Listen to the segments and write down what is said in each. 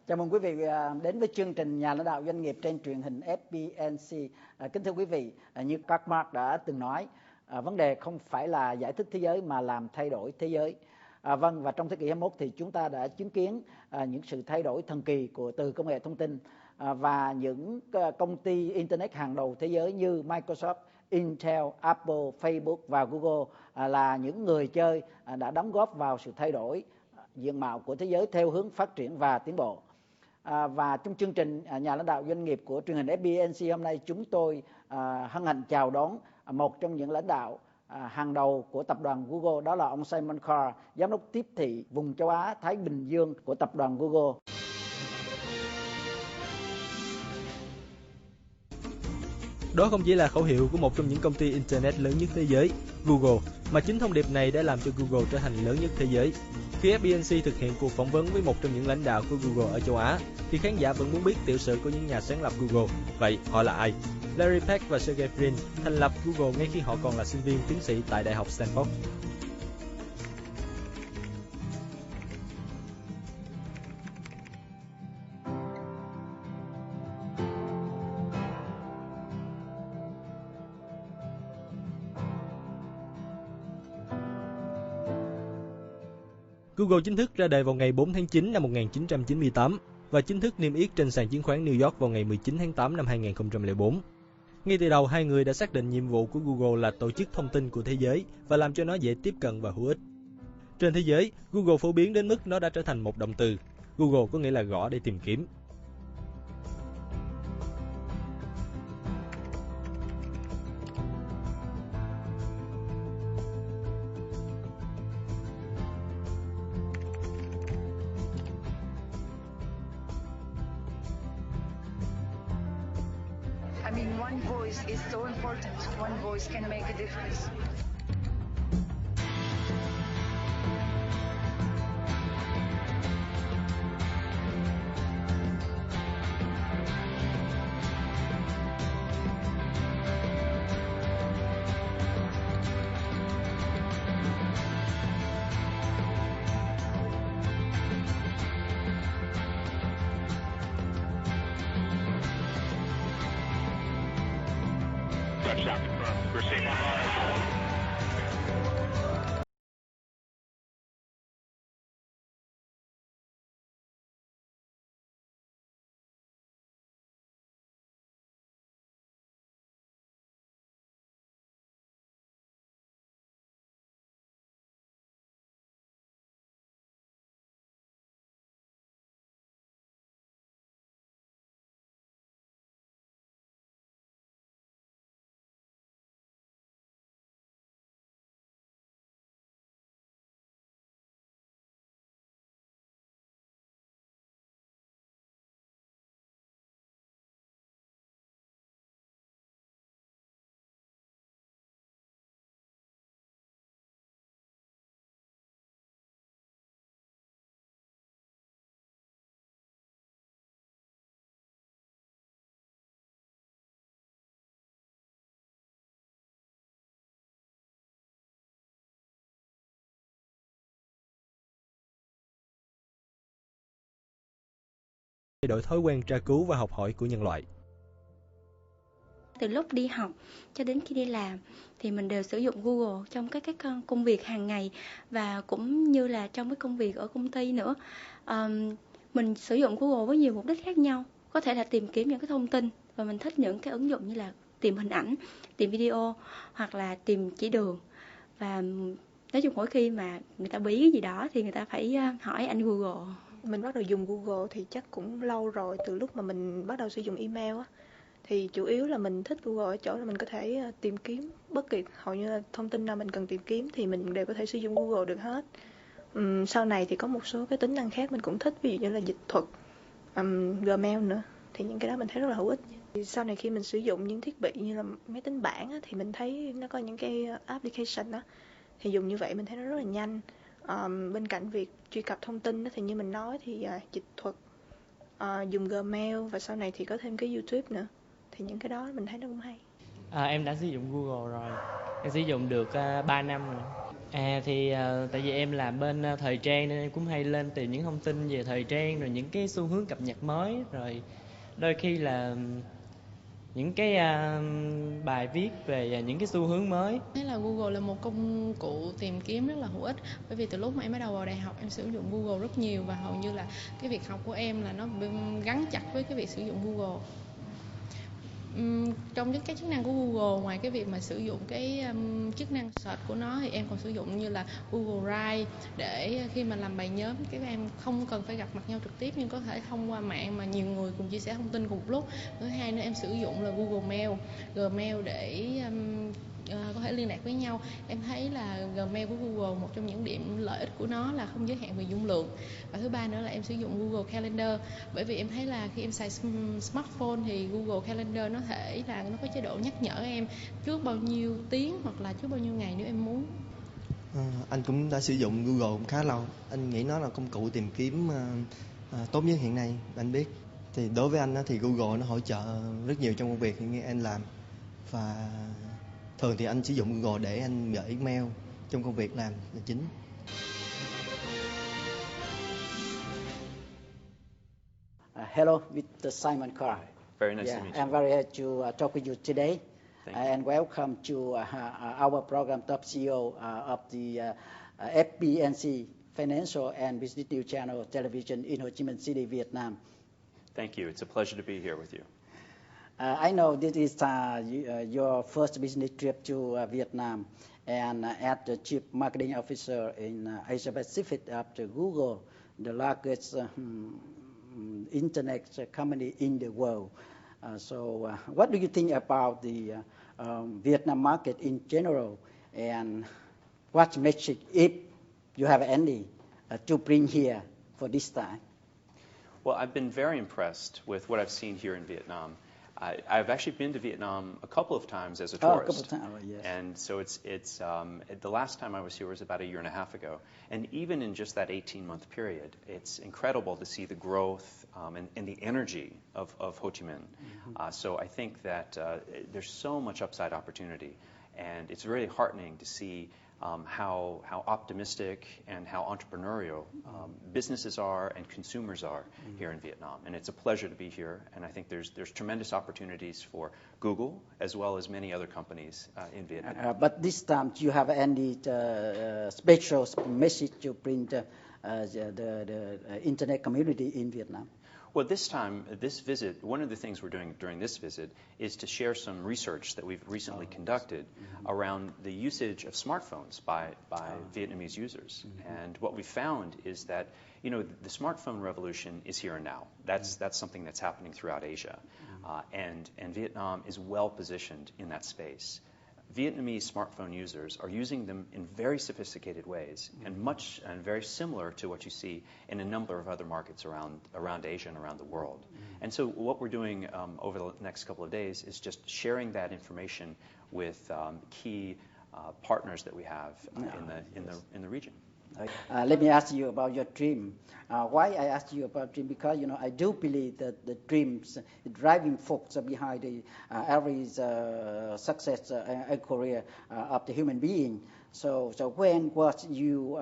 Chào mừng quý vị đến với chương trình Nhà lãnh đạo doanh nghiệp trên truyền hình FBNC. Kính thưa quý vị, như các Mark đã từng nói, vấn đề không phải là giải thích thế giới mà làm thay đổi thế giới. Và trong thế kỷ 21 thì chúng ta đã chứng kiến những sự thay đổi thần kỳ từ công nghệ thông tin, và những công ty Internet hàng đầu thế giới như Microsoft, Intel, Apple, Facebook và Google là những người chơi đã đóng góp vào sự thay đổi diện mạo của thế giới theo hướng phát triển và tiến bộ. Và trong chương trình Nhà lãnh đạo doanh nghiệp của truyền hình FBNC hôm nay, chúng tôi hân hạnh chào đón một trong những lãnh đạo hàng đầu của tập đoàn Google, đó là ông Simon Kahn, giám đốc tiếp thị vùng châu Á Thái Bình Dương của tập đoàn Google. Đó không chỉ là khẩu hiệu của một trong những công ty Internet lớn nhất thế giới, Google, mà chính thông điệp này đã làm cho Google trở thành lớn nhất thế giới. Khi FBNC thực hiện cuộc phỏng vấn với một trong những lãnh đạo của Google ở châu Á, thì khán giả vẫn muốn biết tiểu sử của những nhà sáng lập Google. Vậy họ là ai? Larry Page và Sergey Brin thành lập Google ngay khi họ còn là sinh viên tiến sĩ tại Đại học Stanford. Google chính thức ra đời vào ngày 4 tháng 9 năm 1998 và chính thức niêm yết trên sàn chứng khoán New York vào ngày 19 tháng 8 năm 2004. Ngay từ đầu, hai người đã xác định nhiệm vụ của Google là tổ chức thông tin của thế giới và làm cho nó dễ tiếp cận và hữu ích. Trên thế giới, Google phổ biến đến mức nó đã trở thành một động từ. Google có nghĩa là gõ để tìm kiếm. One voice is so important. One voice can make a difference. Thay đổi thói quen tra cứu và học hỏi của nhân loại. Từ lúc đi học cho đến khi đi làm thì mình đều sử dụng Google trong các công việc hàng ngày và cũng như là trong cái công việc ở công ty nữa. Mình sử dụng Google với nhiều mục đích khác nhau, có thể là tìm kiếm những cái thông tin, và mình thích những cái ứng dụng như là tìm hình ảnh, tìm video hoặc là tìm chỉ đường. Và nói chung mỗi khi mà người ta bí cái gì đó thì người ta phải hỏi anh Google. Mình bắt đầu dùng Google thì chắc cũng lâu rồi, từ lúc mà mình bắt đầu sử dụng email á. Thì chủ yếu là mình thích Google ở chỗ là mình có thể tìm kiếm bất kỳ hầu như là thông tin nào mình cần tìm kiếm thì mình đều có thể sử dụng Google được hết. Sau này thì có một số cái tính năng khác mình cũng thích, ví dụ như là dịch thuật, Gmail nữa. Thì những cái đó mình thấy rất là hữu ích. Thì sau này khi mình sử dụng những thiết bị như là máy tính bảng á, thì mình thấy nó có những cái application đó, thì dùng như vậy mình thấy nó rất là nhanh. Bên cạnh việc truy cập thông tin đó, thì như mình nói thì dịch thuật, dùng Gmail và sau này thì có thêm cái YouTube nữa. Thì những cái đó mình thấy nó cũng hay. Em đã sử dụng Google rồi. Em sử dụng được 3 năm rồi. Tại vì em làm bên thời trang nên em cũng hay lên tìm những thông tin về thời trang, rồi những cái xu hướng cập nhật mới, rồi đôi khi là những cái bài viết về những cái xu hướng mới. Thấy là Google là một công cụ tìm kiếm rất là hữu ích, bởi vì từ lúc mà em bắt đầu vào đại học em sử dụng Google rất nhiều, và hầu như là cái việc học của em là nó gắn chặt với cái việc sử dụng Google. Trong các chức năng của Google, ngoài cái việc mà sử dụng cái chức năng search của nó, thì em còn sử dụng như là Google Drive, để khi mà làm bài nhóm các em không cần phải gặp mặt nhau trực tiếp nhưng có thể thông qua mạng mà nhiều người cùng chia sẻ thông tin cùng một lúc. Thứ hai nữa, em sử dụng là Google Mail, Gmail để có thể liên lạc với nhau. Em thấy là Gmail của Google, một trong những điểm lợi ích của nó là không giới hạn về dung lượng. Và thứ ba nữa là em sử dụng Google Calendar, bởi vì em thấy là khi em xài smartphone thì Google Calendar nó thể là nó có chế độ nhắc nhở em trước bao nhiêu tiếng hoặc là trước bao nhiêu ngày nếu em muốn. Anh cũng đã sử dụng Google cũng khá lâu. Anh nghĩ nó là công cụ tìm kiếm tốt nhất hiện nay anh biết. Thì đối với anh thì Google nó hỗ trợ rất nhiều trong công việc hiện anh làm. Và thường thì anh sử dụng Google để anh gửi mail trong công việc làm là chính. Hello, with Simon Kahn. Very nice to meet you. I'm very happy to talk with you today. Thank you. And welcome to our program Top CEO of the FBNC Financial and Business News Channel Television in Ho Chi Minh City, Vietnam. Thank you. It's a pleasure to be here with you. I know this is your first business trip to Vietnam, and as the Chief Marketing Officer in Asia Pacific after Google, the largest internet company in the world. So what do you think about the Vietnam market in general, and what message, if you have any, to bring here for this time? Well, I've been very impressed with what I've seen here in Vietnam. I've actually been to Vietnam a couple of times as a tourist. A couple of times, yes. And so it's the last time I was here was about a year and a half ago. And even in just that 18-month period, it's incredible to see the growth and the energy of Ho Chi Minh. Mm-hmm. So I think that there's so much upside opportunity. And it's really heartening to see how optimistic and how entrepreneurial businesses are and consumers are here in Vietnam. And it's a pleasure to be here. And I think there's tremendous opportunities for Google as well as many other companies in Vietnam. But this time, do you have any special message to bring the internet community in Vietnam? Well, this time, this visit, one of the things we're doing during this visit is to share some research that we've recently conducted around the usage of smartphones by Vietnamese users. And what we found is that, you know, the smartphone revolution is here and now. That's something that's happening throughout Asia. And Vietnam is well positioned in that space. Vietnamese smartphone users are using them in very sophisticated ways and very similar to what you see in a number of other markets around Asia and around the world. And so what we're doing over the next couple of days is just sharing that information with key partners that we have in the region. Let me ask you about your dream. Why I asked you about dream? Because, you know, I do believe that the dreams, the driving force behind the every success and career of the human being. So when was you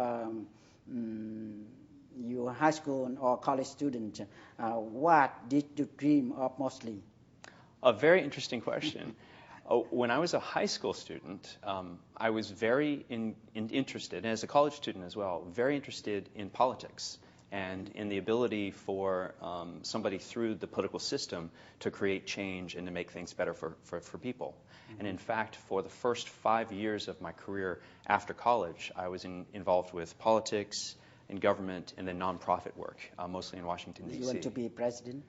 high school or college student? What did you dream of mostly? A very interesting question. When I was a high school student, I was very interested, and as a college student as well, very interested in politics and in the ability for somebody through the political system to create change and to make things better for people. And in fact, for the first 5 years of my career after college, I was involved with politics, in government, and then nonprofit work, mostly in Washington, D.C. You want to be president?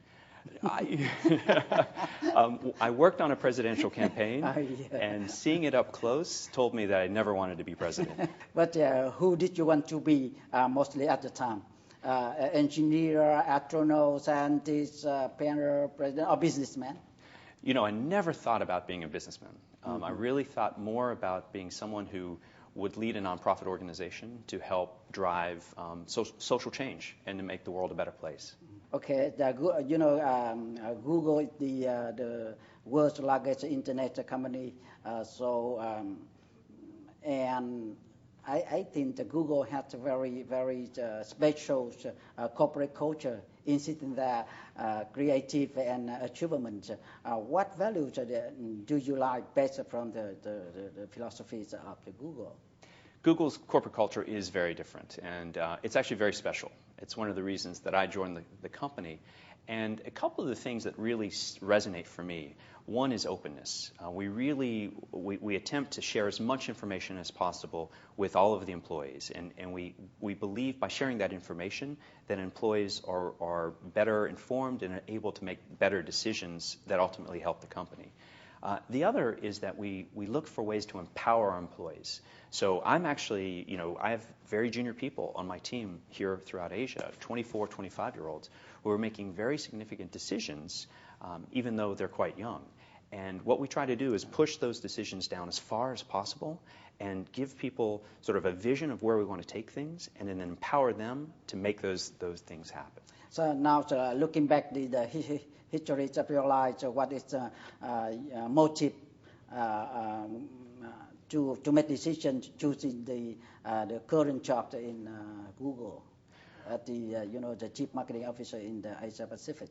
I worked on a presidential campaign, and seeing it up close told me that I never wanted to be president. But who did you want to be mostly at the time? Engineer, astronaut, scientist, painter, president, or businessman? You know, I never thought about being a businessman. I really thought more about being someone who would lead a nonprofit organization to help drive social change and to make the world a better place. Okay, you know, Google is the world's largest internet company. And I think that Google has a very special corporate culture, insisting that creative and achievement. What values do you like best from the philosophies of the Google? Google's corporate culture is very different, and it's actually very special. It's one of the reasons that I joined the company. And a couple of the things that really resonate for me, one is openness. We attempt to share as much information as possible with all of the employees, and we believe by sharing that information that employees are better informed and are able to make better decisions that ultimately help the company. The other is that we look for ways to empower our employees. So I'm actually, I have very junior people on my team here throughout Asia, 24, 25-year-olds, who are making very significant decisions, even though they're quite young. And what we try to do is push those decisions down as far as possible and give people sort of a vision of where we want to take things and then empower them to make those things happen. So now, looking back the history of your life, what is the motive to make decisions choosing the current job in Google at the chief marketing officer in the Asia Pacific?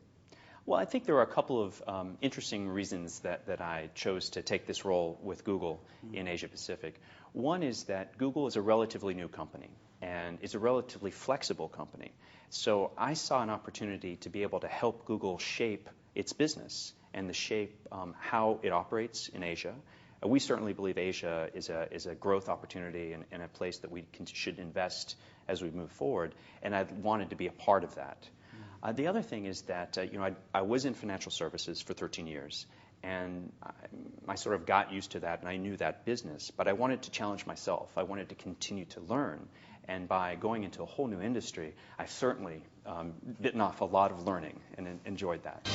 Well, I think there are a couple of interesting reasons that I chose to take this role with Google in Asia Pacific. One is that Google is a relatively new company and is a relatively flexible company. So I saw an opportunity to be able to help Google shape its business and to shape how it operates in Asia. We certainly believe Asia is a growth opportunity and a place that we should invest as we move forward, and I wanted to be a part of that. The other thing is that I was in financial services for 13 years, and I sort of got used to that, and I knew that business. But I wanted to challenge myself. I wanted to continue to learn, and by going into a whole new industry, I certainly bitten off a lot of learning and enjoyed that.